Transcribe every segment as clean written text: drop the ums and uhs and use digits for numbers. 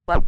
Yes,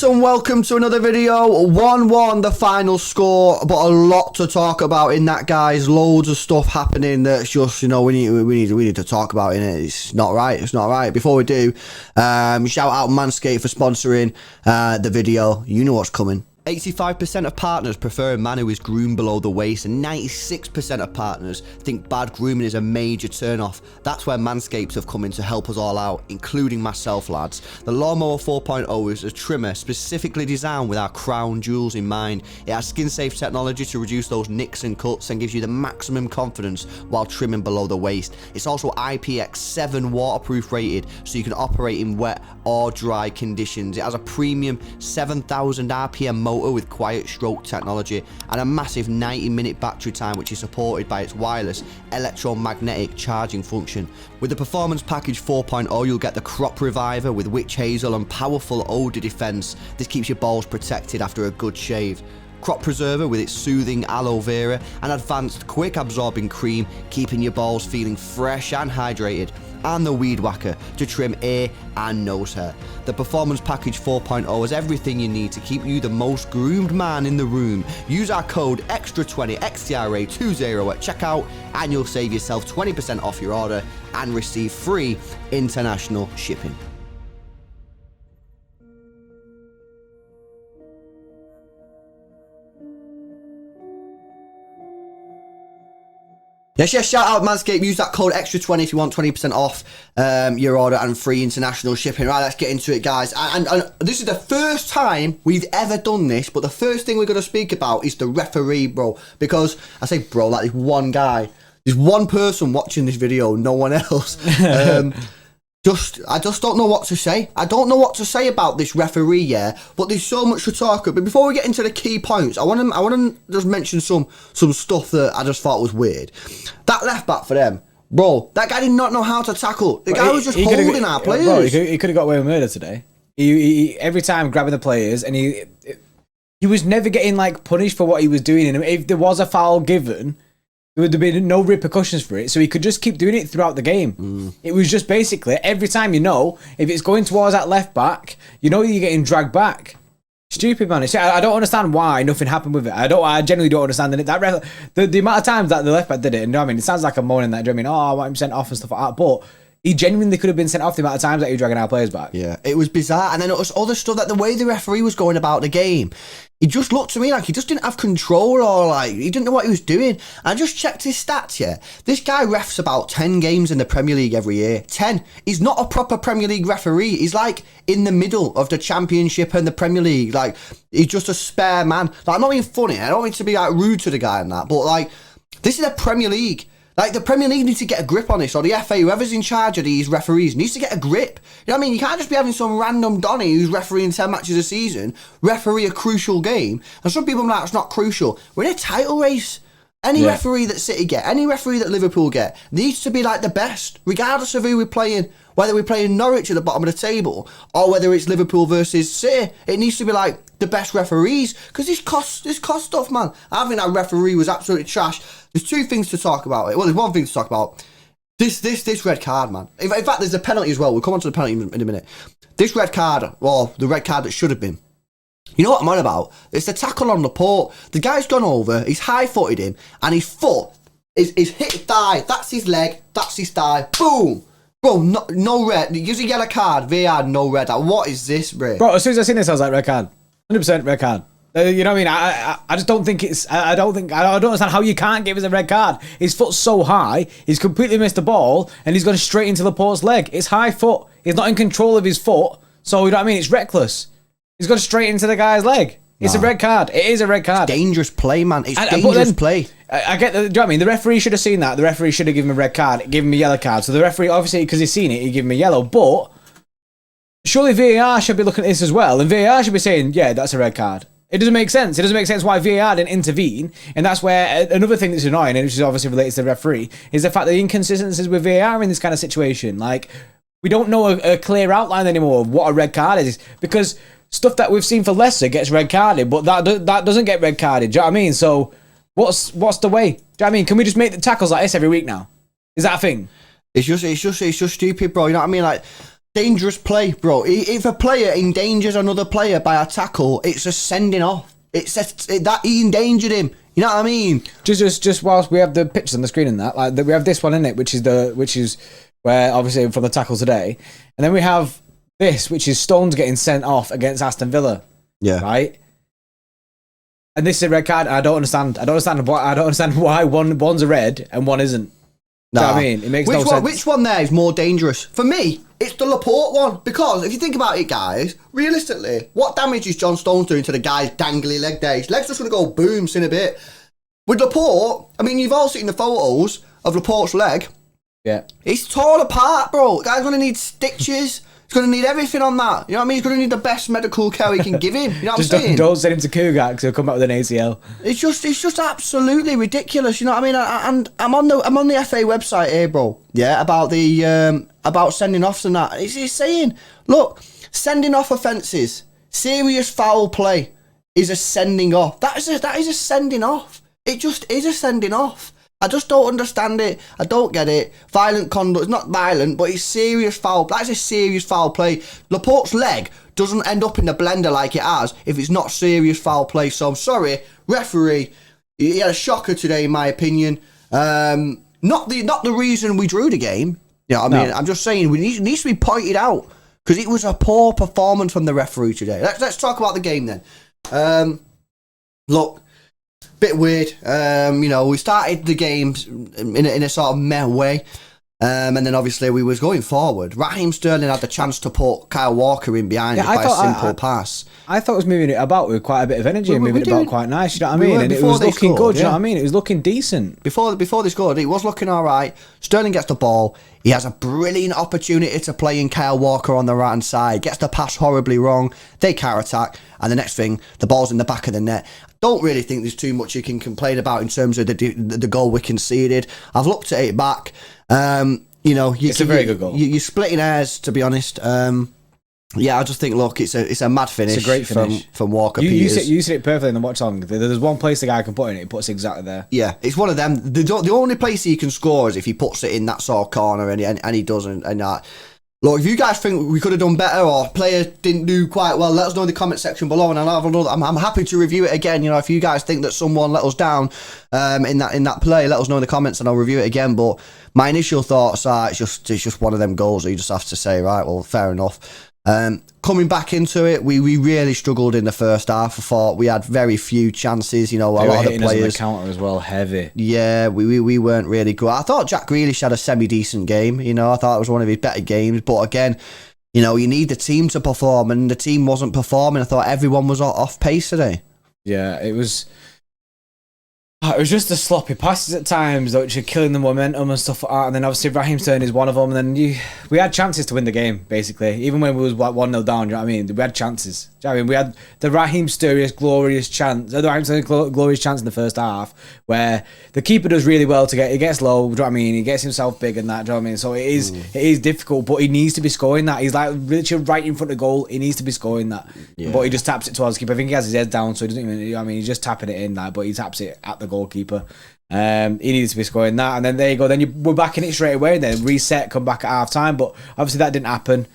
and welcome to another video. 1-1 the final score, but a lot to talk about in that, guys. Loads of stuff happening that's just, you know, we need to talk about in it. It's not right. Before we do, shout out Manscaped for sponsoring the video. You know what's coming. 85% of partners prefer a man who is groomed below the waist, and 96% of partners think bad grooming is a major turn-off. That's where Manscaped have come in to help us all out, including myself, lads. The Lawnmower 4.0 is a trimmer specifically designed with our crown jewels in mind. It has skin-safe technology to reduce those nicks and cuts and gives you the maximum confidence while trimming below the waist. It's also IPX7 waterproof rated, so you can operate in wet or dry conditions. It has a premium 7,000 RPM motor with quiet stroke technology and a massive 90-minute battery time, which is supported by its wireless electromagnetic charging function. With the Performance Package 4.0, you'll get the Crop Reviver with witch hazel and powerful odor defense. This keeps your balls protected after a good shave. Crop Preserver with its soothing aloe vera and advanced quick absorbing cream, keeping your balls feeling fresh and hydrated. And the Weed Whacker to trim ear and nose hair. The Performance Package 4.0 has everything you need to keep you the most groomed man in the room. Use our code EXTRA20 XTRA20 at checkout and you'll save yourself 20% off your order and receive free international shipping. Yes, shout out Manscaped. Use that code EXTRA20 if you want 20% off your order and free international shipping. Right, let's get into it, guys. And this is the first time we've ever done this, but the first thing we're going to speak about is the referee, bro. Because, I say bro, like this one guy. There's one person watching this video, no one else. I just don't know what to say. I don't know what to say about this referee, yeah. But there's so much to talk about. But before we get into the key points, I want to just mention some stuff that I just thought was weird. That left back for them, bro. That guy did not know how to tackle. The guy was just holding our players. Bro, he could have got away with murder today. He every time grabbing the players, and he was never getting like punished for what he was doing. And if there was a foul given, there would have been no repercussions for it, so he could just keep doing it throughout the game. It was just basically every time, you know, if it's going towards that left back, you know you're getting dragged back. Stupid, man. I don't understand why nothing happened with it. I genuinely don't understand it. The amount of times that the left back did it, and I mean, it sounds like I'm moaning that. Do you know what I mean? Oh, I want him sent off and stuff like that, but he genuinely could have been sent off the amount of times that he was dragging our players back. Yeah, it was bizarre. And then it was other stuff, that the way the referee was going about the game, it just looked to me like he just didn't have control, or like he didn't know what he was doing. And I just checked his stats, yeah. This guy refs about 10 games in the Premier League every year. 10. He's not a proper Premier League referee. He's like in the middle of the Championship and the Premier League. Like, he's just a spare man. Like, I'm not being funny. I don't mean to be like rude to the guy and that, but like, this is a Premier League. Like, the Premier League needs to get a grip on this, or the FA, whoever's in charge of these referees, needs to get a grip. You know what I mean? You can't just be having some random Donny who's refereeing 10 matches a season, referee a crucial game, and some people are like, it's not crucial. We're in a title race. Any referee that City get, any referee that Liverpool get, needs to be like the best, regardless of who we're playing. Whether we're playing Norwich at the bottom of the table, or whether it's Liverpool versus City, it needs to be like the best referees, because this cost stuff, man. I think that referee was absolutely trash. There's two things to talk about. Well, there's one thing to talk about. This red card, man. In fact, there's a penalty as well. We'll come on to the penalty in a minute. This red card, well, the red card that should have been. You know what I'm on about? It's the tackle on Laporte. The guy's gone over, he's high-footed him, and his foot is hit his thigh. That's his leg, that's his thigh. Boom! Bro, no red. He gives a yellow card. VAR, no red. Like, what is this, bro? Bro, as soon as I seen this, I was like, red card. 100% red card. You know what I mean? I just don't think it's... I don't understand how you can't give us a red card. His foot's so high, he's completely missed the ball, and he's gone straight into Laporte's leg. It's high foot. He's not in control of his foot, so you know what I mean? It's reckless. He's gone straight into the guy's leg. It's a red card. It is a red card. It's dangerous play, man. It's dangerous play. I get the... Do you know what I mean? The referee should have seen that. The referee should have given him a red card, give him a yellow card. So the referee, obviously, because he's seen it, he gave him a yellow. But surely VAR should be looking at this as well. And VAR should be saying, yeah, that's a red card. It doesn't make sense. It doesn't make sense why VAR didn't intervene. And that's where another thing that's annoying, and which is obviously related to the referee, is the fact that the inconsistencies with VAR in this kind of situation. Like, we don't know a clear outline anymore of what a red card is. Because stuff that we've seen for Leicester gets red carded, but that doesn't get red carded. Do you know what I mean? So What's the way? Do you know what I mean? Can we just make the tackles like this every week now? Is that a thing? It's just stupid, bro. You know what I mean? Like, dangerous play, bro. If a player endangers another player by a tackle, it's a sending off. That he endangered him. You know what I mean? Just whilst we have the pictures on the screen and that, like we have this one in it, which is where obviously from the tackle today, and then we have this, which is Stones getting sent off against Aston Villa. Yeah. Right. And this is a red card. I don't understand why one's a red and one isn't. Nah. Do you know what I mean? It makes no sense. Which one there is more dangerous? For me, it's the Laporte one. Because if you think about it, guys, realistically, what damage is John Stones doing to the guy's dangly leg there? His leg's just going to go boom in a bit. With Laporte, I mean, you've all seen the photos of Laporte's leg. Yeah. It's torn apart, bro. The guy's going to need stitches. He's going to need everything on that. You know what I mean? He's going to need the best medical care he can give him. You know what I'm saying? Don't send him to Cougar because he'll come back with an ACL. It's just absolutely ridiculous. You know what I mean? And I'm on the FA website here, bro. Yeah, about the about sending offs and that. It's saying, look, sending off offences, serious foul play is a sending off. That is a sending off. It just is a sending off. I just don't understand it. I don't get it. Violent conduct. It's not violent, but it's serious foul. That's a serious foul play. Laporte's leg doesn't end up in the blender like it has if it's not serious foul play. So I'm sorry, referee. He had a shocker today, in my opinion. Not the reason we drew the game. You know what I mean? I'm just saying it needs to be pointed out because it was a poor performance from the referee today. Let's talk about the game then. Look. Bit weird. You know, we started the game in a sort of meh way. And then obviously we was going forward. Raheem Sterling had the chance to put Kyle Walker in behind it by a simple pass. I thought it was moving it about with quite a bit of energy and moving it about quite nice, you know what I mean? And it was looking good, you know what I mean? It was looking decent. Before they scored, it was looking all right. Sterling gets the ball. He has a brilliant opportunity to play in Kyle Walker on the right-hand side. Gets the pass horribly wrong. They counter-attack. And the next thing, the ball's in the back of the net. Don't really think there's too much you can complain about in terms of the goal we conceded. I've looked at it back. You know, it's a very good goal. You're splitting hairs, to be honest. Yeah, I just think, look, it's a mad finish. It's a great finish from Walker Peters. You said it perfectly in the watch song. There's one place the guy can put it in, he puts it exactly there. Yeah, it's one of them. The only place he can score is if he puts it in that sort of corner, and he doesn't. And that. Look, if you guys think we could have done better or player didn't do quite well, let us know in the comment section below, and I'll have another. I'm happy to review it again. You know, if you guys think that someone let us down in that play, let us know in the comments, and I'll review it again. But my initial thoughts are it's just one of them goals that you just have to say, right, well, fair enough. Coming back into it, we really struggled in the first half. I thought we had very few chances. You know, a lot of the players us on the counter as well, heavy. Yeah, we weren't really good. I thought Jack Grealish had a semi-decent game. You know, I thought it was one of his better games. But again, you know, you need the team to perform, and the team wasn't performing. I thought everyone was off pace today. Yeah, it was just the sloppy passes at times, which are killing the momentum and stuff like that. And then obviously Raheem Sterling is one of them. And then we had chances to win the game, basically. Even when we was like 1-0 down, you know what I mean? We had chances. Do you know what I mean? We had the Raheem Sterling glorious chance in the first half, where the keeper does really well to get. He gets low, do you know what I mean? He gets himself big and that, do you know what I mean? So it is difficult, but he needs to be scoring that. He's like literally right in front of goal. He needs to be scoring that. Yeah. But he just taps it towards the keeper. I think he has his head down, so he doesn't even, you know what I mean? He's just tapping it in, like, but he taps it at the goalkeeper. He needs to be scoring that, and then there you go. Then we're back in it straight away. And then reset, come back at half time, but obviously that didn't happen.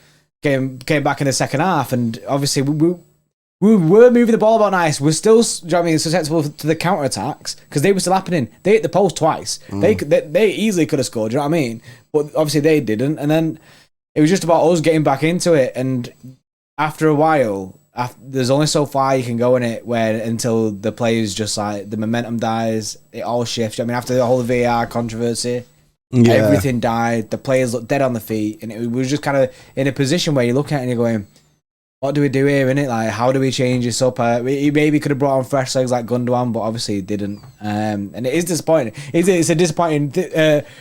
Came back in the second half, and obviously we were moving the ball about nice. We're still, do you know what I mean, susceptible to the counter attacks because they were still happening. They hit the post twice. They easily could have scored. Do you know what I mean? But obviously they didn't, and then it was just about us getting back into it. And after a while, there's only so far you can go in it until the players just like the momentum dies, it all shifts. I mean, after the whole VAR controversy, everything died. The players looked dead on the feet, and it was just kind of in a position where you look at it and you're going, "What do we do here?" Innit? Like, how do we change this up? He maybe could have brought on fresh legs like Gundogan, but obviously he didn't. And it is disappointing. It's a disappointing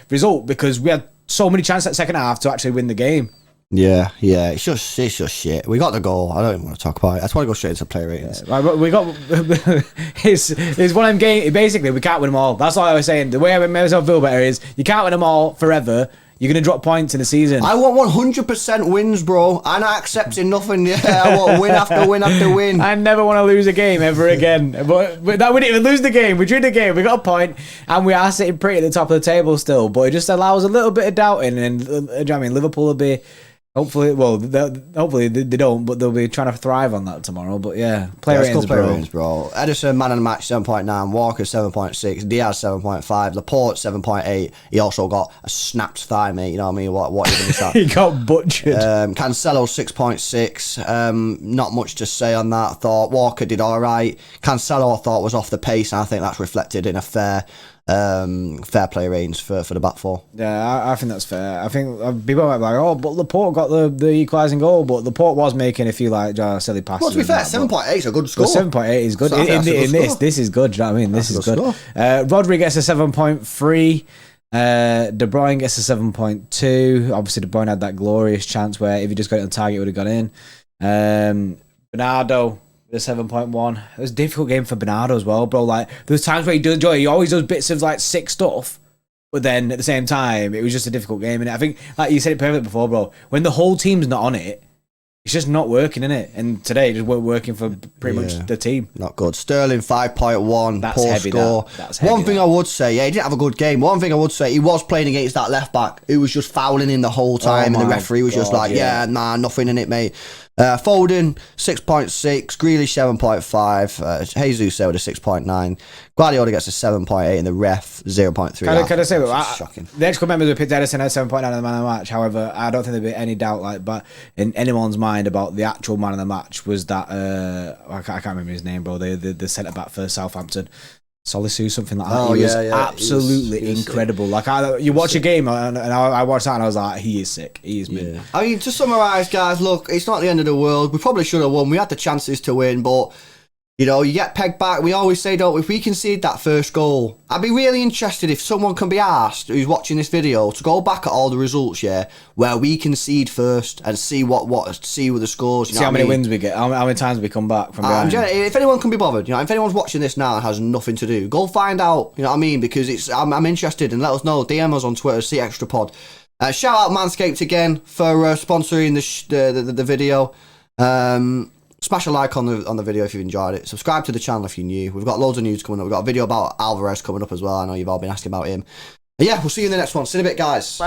result because we had so many chances at second half to actually win the game. Yeah, it's just shit. We got the goal. I don't even want to talk about it. I just want to go straight into player ratings. Yeah, we got it's one of them games. Basically, we can't win them all. That's all I was saying. The way I made myself feel better is you can't win them all forever. You're going to drop points in the season. I want 100% wins, bro. I'm not accepting nothing. Yeah, I want win after win after win. I never want to lose a game ever again. But that we didn't even lose the game. We drew the game. We got a point, and we are sitting pretty at the top of the table still. But it just allows a little bit of doubting. And you know what I mean, Liverpool will be hopefully. Well, hopefully they don't, but they'll be trying to thrive on that tomorrow. But yeah, player ratings, bro. Edison, man of the match, 7.9. Walker, 7.6. Diaz, 7.5. Laporte, 7.8. He also got a snapped thigh, mate. You know what I mean? What even is that? He got butchered. Cancelo, 6.6. Not much to say on that. I thought Walker did all right. Cancelo, I thought, was off the pace, and I think that's reflected in a fair play ratings for the back four. Yeah, I think that's fair. I think people might be like, oh, but Laporte got the equalising goal, but Laporte was making a few like silly passes. Well, to be fair, 7.8 is a good score. 7.8 is good. So in this is good. Do you know what I mean? This is good. Rodri gets a 7.3. De Bruyne gets a 7.2. Obviously, De Bruyne had that glorious chance where if he just got it on target, it would have gone in. Bernardo, the 7.1. It was a difficult game for Bernardo as well, bro. Like, there was times where he always does bits of like sick stuff, but then at the same time, it was just a difficult game. And I think, like you said it perfectly before, bro, when the whole team's not on it, it's just not working, innit? And today, it just weren't working for pretty much the team. Not good. Sterling, 5.1. That's poor heavy, score. That's heavy, One thing I would say, yeah, he didn't have a good game. One thing I would say, he was playing against that left back who was just fouling in the whole time, and the referee was just like, nah, nothing in it, mate. Foden, 6.6. Grealish, 7.5. Jesus there with a 6.9. Guardiola gets a 7.8, and the ref, 0.3. Can I say, shocking. The extra members who picked Edison at 7.9 in the man of the match. However, I don't think there'd be any doubt but in anyone's mind about the actual man of the match was that, I can't remember his name, bro, the centre-back for Southampton. Solisu, something like that. He was absolutely incredible. Sick. Like you watch a game and I watched that and I was like, he is sick. He is mint. I mean, to summarise, guys, look, it's not the end of the world. We probably should have won. We had the chances to win, but you know, you get pegged back. We always say, don't we, if we concede that first goal, I'd be really interested if someone can be asked who's watching this video to go back at all the results, where we concede first and see what the scores. You see how many wins we get, how many times we come back from behind. If anyone can be bothered, if anyone's watching this now and has nothing to do, go find out. You know what I mean? Because I'm interested, and let us know. DM us on Twitter, See Extra Pod. Shout out Manscaped again for sponsoring the video. Smash a like on the video if you've enjoyed it. Subscribe to the channel if you're new. We've got loads of news coming up. We've got a video about Alvarez coming up as well. I know you've all been asking about him. But yeah, we'll see you in the next one. See you in a bit, guys.